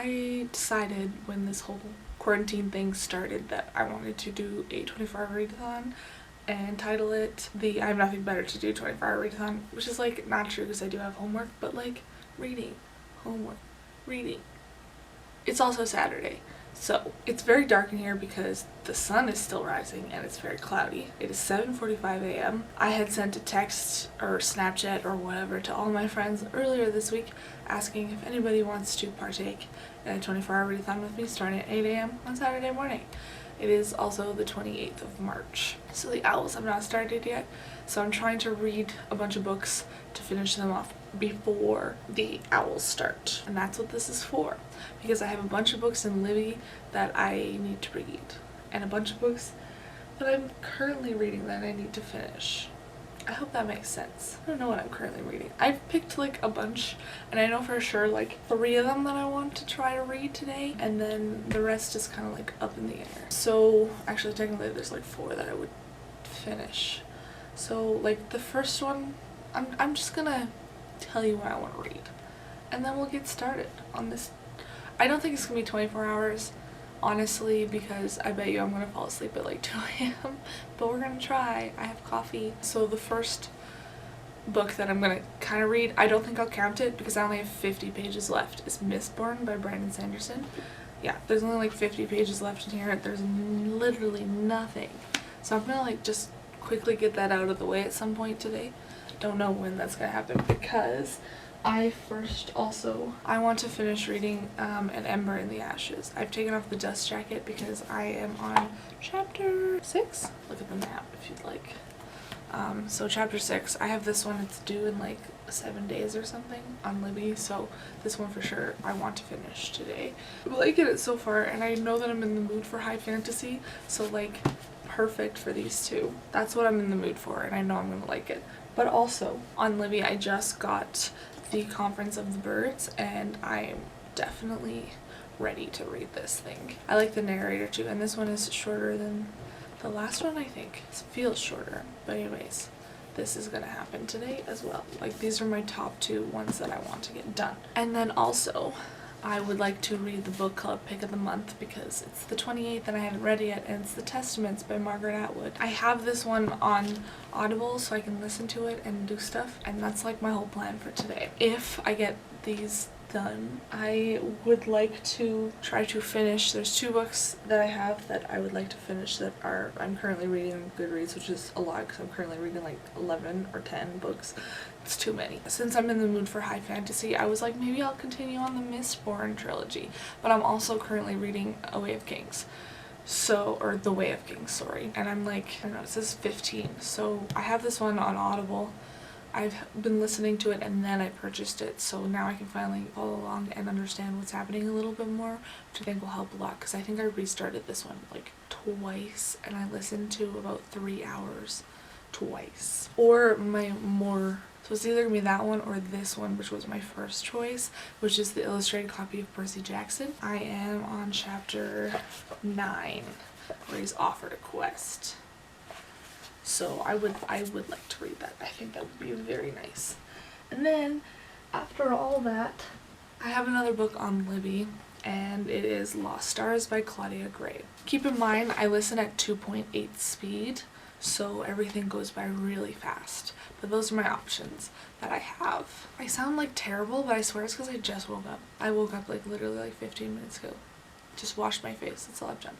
I decided when this whole quarantine thing started that I wanted to do a 24-hour readathon and title it the I have nothing better to do 24-hour readathon, which is like not true because I do have homework, but like reading, homework, reading. It's also Saturday, so it's very dark in here because the sun is still rising and it's very cloudy. It is 7:45 a.m. I had sent a text or Snapchat or whatever to all my friends earlier this week asking if anybody wants to partake in a 24-hour readathon with me starting at 8 a.m. on Saturday morning. It is also the 28th of March. So the owls have not started yet, so I'm trying to read a bunch of books to finish them off before the owls start. And that's what this is for, because I have a bunch of books in Libby that I need to read, and a bunch of books that I'm currently reading that I need to finish. I hope that makes sense. I don't know what I'm currently reading. I've picked like a bunch, and I know for sure like 3 of them that I want to try to read today, and then the rest is kind of like up in the air. So actually technically there's like 4 that I would finish. So like the first one, I'm just gonna tell you what I want to read, and then we'll get started on this. I don't think it's gonna be 24 hours. Honestly, because I bet you I'm gonna fall asleep at like 2 a.m. but we're gonna try. I have coffee. So the first book that I'm gonna kind of read, I don't think I'll count it because I only have 50 pages left, is Mistborn by Brandon Sanderson. Yeah, there's only like 50 pages left in here. There's literally nothing. So I'm gonna like just quickly get that out of the way at some point today. Don't know when that's gonna happen because I want to finish reading An Ember in the Ashes. I've taken off the dust jacket because I am on chapter 6. Look at the map if you'd like. So chapter 6, I have this one, it's due in like 7 days or something on Libby, so this one for sure I want to finish today. I'm liking it so far, and I know that I'm in the mood for high fantasy, so like perfect for these two. That's what I'm in the mood for, and I know I'm gonna like it. But also on Libby, I just got the Conference of the Birds, and I'm definitely ready to read this thing. I like the narrator too, and this one is shorter than the last one, I think. It feels shorter, but anyways, this is gonna happen today as well. Like, these are my top 2 ones that I want to get done. And then also, I would like to read the book club pick of the month because it's the 28th and I haven't read it yet, and it's The Testaments by Margaret Atwood. I have this one on Audible so I can listen to it and do stuff, and that's like my whole plan for today. If I get these done, I would like to try to finish, there's 2 books that I have that I would like to finish that I'm currently reading on Goodreads, which is a lot because I'm currently reading like 11 or 10 books. It's too many. Since I'm in the mood for high fantasy, I was like, maybe I'll continue on the Mistborn trilogy, but I'm also currently reading A Way of Kings. So, or The Way of Kings, sorry. And I'm like, I don't know, it says 15. So I have this one on Audible. I've been listening to it and then I purchased it, so now I can finally follow along and understand what's happening a little bit more, which I think will help a lot because I think I restarted this one like twice and I listened to about 3 hours twice. Or so it's either gonna be that one or this one, which was my first choice, which is the illustrated copy of Percy Jackson. I am on chapter 9 where he's offered a quest. So I would like to read that. I think that would be very nice. And then after all that, I have another book on Libby, and it is Lost Stars by Claudia Gray. Keep in mind I listen at 2.8 speed, so everything goes by really fast. But those are my options that I have. I sound like terrible, but I swear it's because I just woke up. I woke up like literally like 15 minutes ago. Just washed my face, that's all I've done.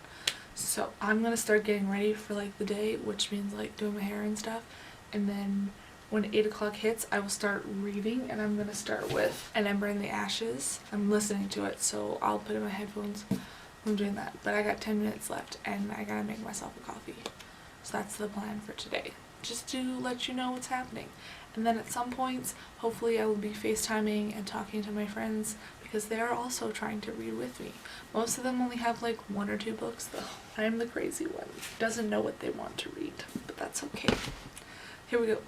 So I'm gonna start getting ready for like the day, which means like doing my hair and stuff, and then when 8 o'clock hits I will start reading, and I'm gonna start with An Ember in the Ashes. I'm listening to it, so I'll put in my headphones when I'm doing that, but I got 10 minutes left and I gotta make myself a coffee. So that's the plan for today, just to let you know what's happening. And then at some points hopefully I will be FaceTiming and talking to my friends because they are also trying to read with me. Most of them only have like 1 or 2 books though. I am the crazy one who doesn't know what they want to read, but that's okay. Here we go.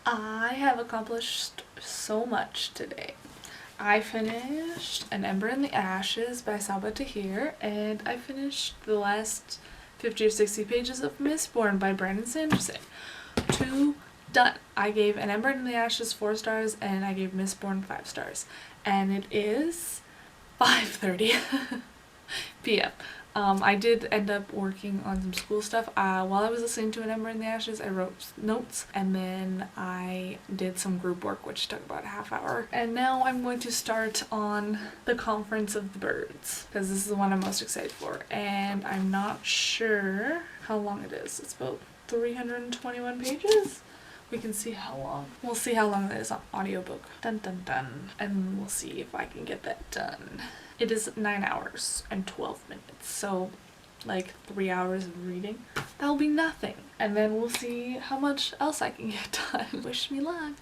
I have accomplished so much today. I finished An Ember in the Ashes by Saba Tahir, and I finished the last 50 or 60 pages of Mistborn by Brandon Sanderson. 2 done. I gave An Ember in the Ashes 4 stars, and I gave Mistborn 5 stars. And it is 5:30 p.m. I did end up working on some school stuff. While I was listening to An Ember in the Ashes, I wrote notes, and then I did some group work, which took about a half hour. And now I'm going to start on the Conference of the Birds, because this is the one I'm most excited for. And I'm not sure how long it is. It's about 321 pages. We can see how long. We'll see how long that is on audiobook. Dun dun dun. And we'll see if I can get that done. It is 9 hours and 12 minutes, so like 3 hours of reading. That'll be nothing. And then we'll see how much else I can get done. Wish me luck.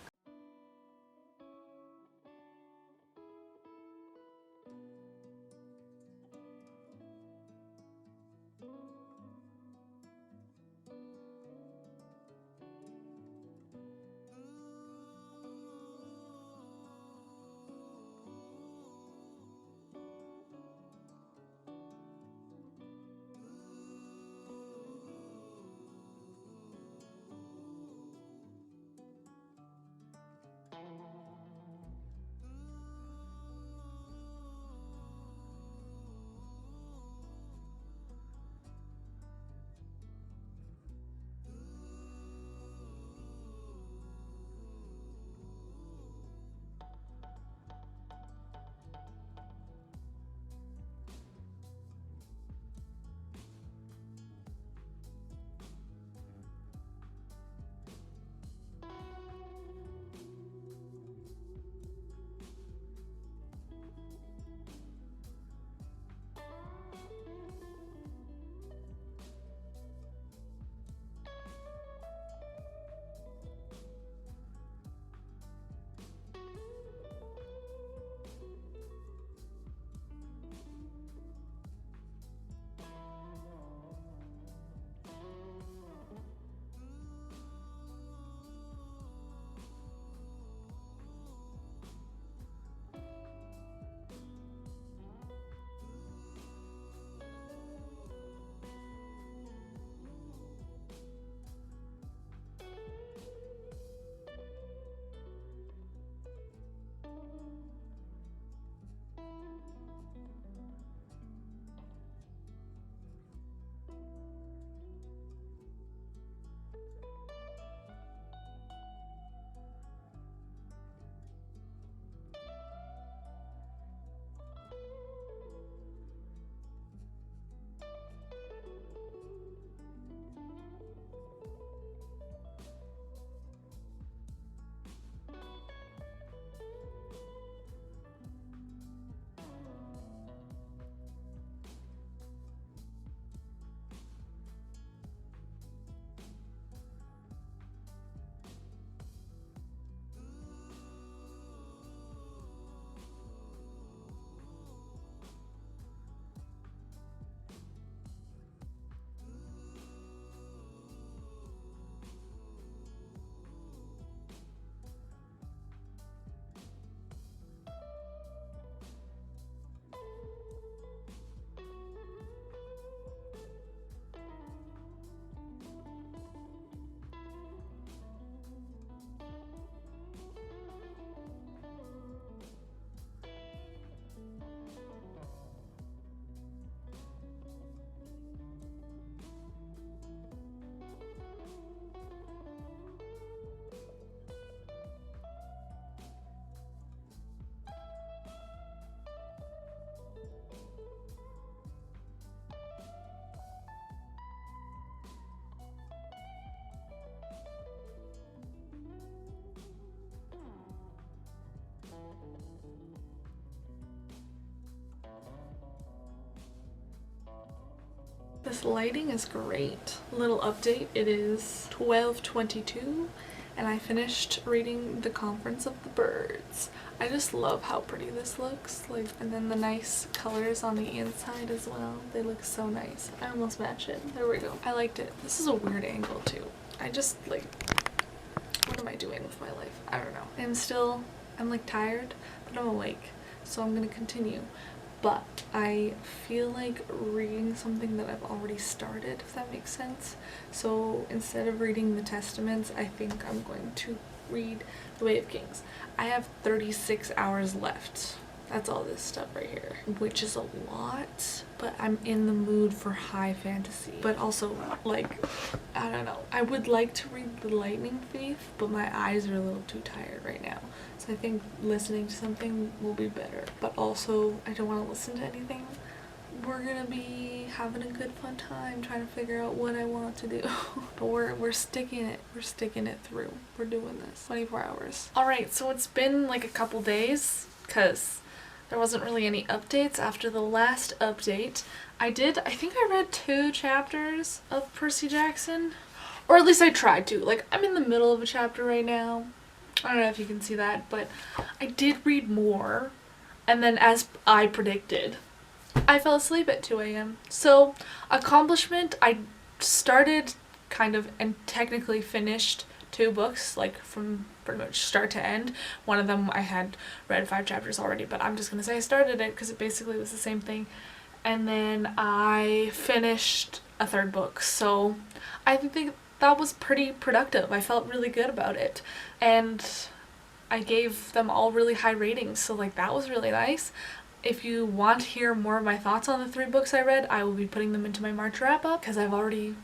This lighting is great. Little update, it is 12:22 and I finished reading The Conference of the Birds. I just love how pretty this looks, like, and then the nice colors on the inside as well. They look so nice. I almost match it. There we go. I liked it. This is a weird angle too. I just like, what am I doing with my life? I don't know. I'm like tired, but I'm awake, so I'm gonna continue. But I feel like reading something that I've already started, if that makes sense. So instead of reading the Testaments, I think I'm going to read The Way of Kings. I have 36 hours left. That's all this stuff right here, which is a lot, but I'm in the mood for high fantasy. But also, like, I don't know. I would like to read The Lightning Thief, but my eyes are a little too tired right now. So I think listening to something will be better. But also, I don't want to listen to anything. We're gonna be having a good fun time trying to figure out what I want to do. But we're sticking it. We're sticking it through. We're doing this. 24 hours. Alright, so it's been like a couple days, because there wasn't really any updates after the last update. I think I read 2 chapters of Percy Jackson. Or at least I tried to. Like, I'm in the middle of a chapter right now. I don't know if you can see that, but I did read more. And then, as I predicted, I fell asleep at 2 a.m. So, accomplishment, I started kind of and technically finished 2 books, like from pretty much start to end. One of them I had read 5 chapters already, but I'm just gonna say I started it because it basically was the same thing. And then I finished a 3rd book, so I think that was pretty productive. I felt really good about it, and I gave them all really high ratings, so like that was really nice. If you want to hear more of my thoughts on the 3 books I read, I will be putting them into my March wrap up because I've already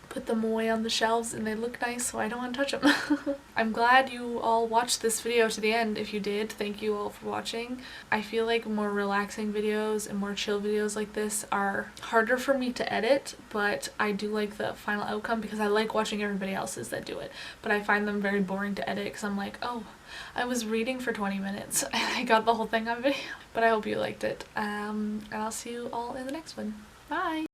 put them away on the shelves and they look nice, so I don't want to touch them. I'm glad you all watched this video to the end. If you did, thank you all for watching. I feel like more relaxing videos and more chill videos like this are harder for me to edit, but I do like the final outcome because I like watching everybody else's that do it. But I find them very boring to edit because I'm like, oh, I was reading for 20 minutes and I got the whole thing on video. But I hope you liked it, and I'll see you all in the next one. Bye!